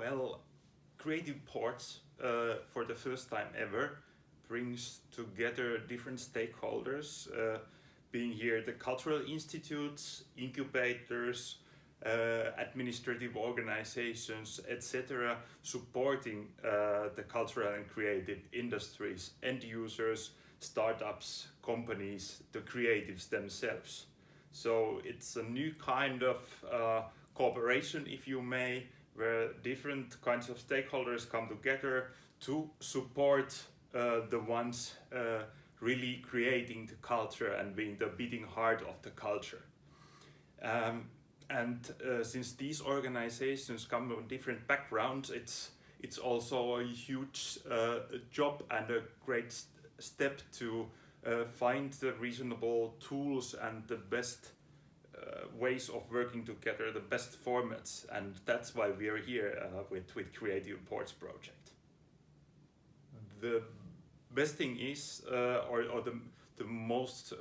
Well, Creative Ports, for the first time ever, brings together different stakeholders, being here the cultural institutes, incubators, administrative organizations, etc., supporting the cultural and creative industries, end users, startups, companies, the creatives themselves. So it's a new kind of cooperation, if you may, where different kinds of stakeholders come together to support the ones really creating the culture and being the beating heart of the culture. Since these organizations come from different backgrounds, it's also a huge job and a great step to find the reasonable tools and the best ways of working together, the best formats, and that's why we are here with Creative Ports project. The best thing is, or the most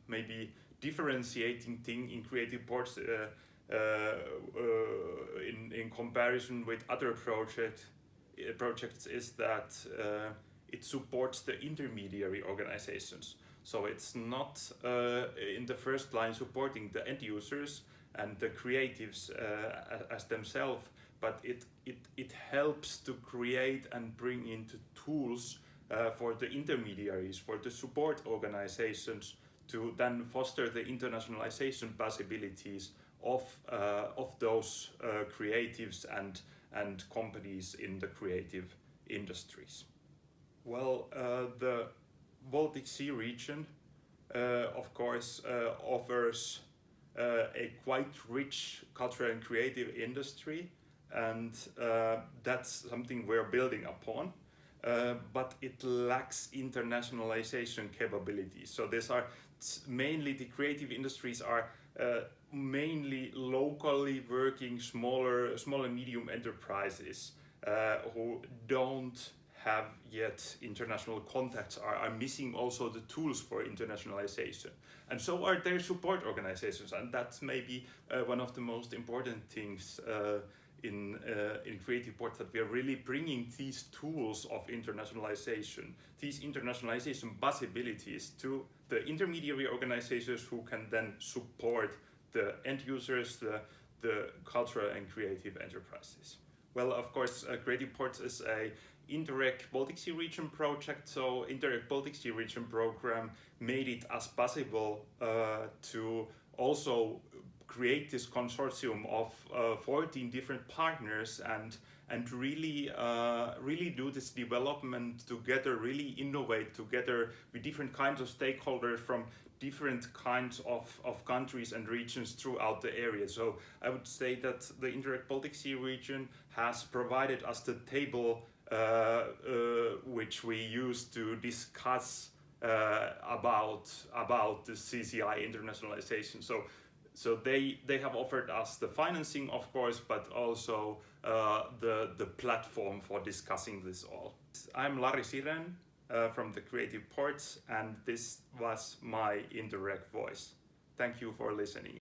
maybe differentiating thing in Creative Ports in comparison with other projects is that it supports the intermediary organizations. So it's not in the first line supporting the end users and the creatives as themselves, but it helps to create and bring into tools for the intermediaries, for the support organizations to then foster the internationalization possibilities of those creatives and companies in the creative industries. Well, the Baltic Sea region, of course, offers a quite rich cultural and creative industry, and that's something we're building upon. But it lacks internationalization capabilities. So these are mainly the creative industries are mainly locally working small and medium enterprises who don't have yet international contacts, are missing also the tools for internationalization, and so are their support organizations, and that's maybe one of the most important things in Creative Ports, that we are really bringing these tools of internationalization, these internationalization possibilities to the intermediary organizations who can then support the end users, the cultural and creative enterprises. Well, of course, Creative Ports is a Interreg Baltic Sea Region project, so Interreg Baltic Sea Region program made it as possible to also create this consortium of 14 different partners and really do this development together, really innovate together with different kinds of stakeholders from different kinds of countries and regions throughout the area. So I would say that the Interreg Baltic Sea Region has provided us the table which we use to discuss about the CCI internationalization. So they have offered us the financing, of course, but also the platform for discussing this all. I'm Lari Sirén from the Creative Ports, and this was my Interreg voice. Thank you for listening.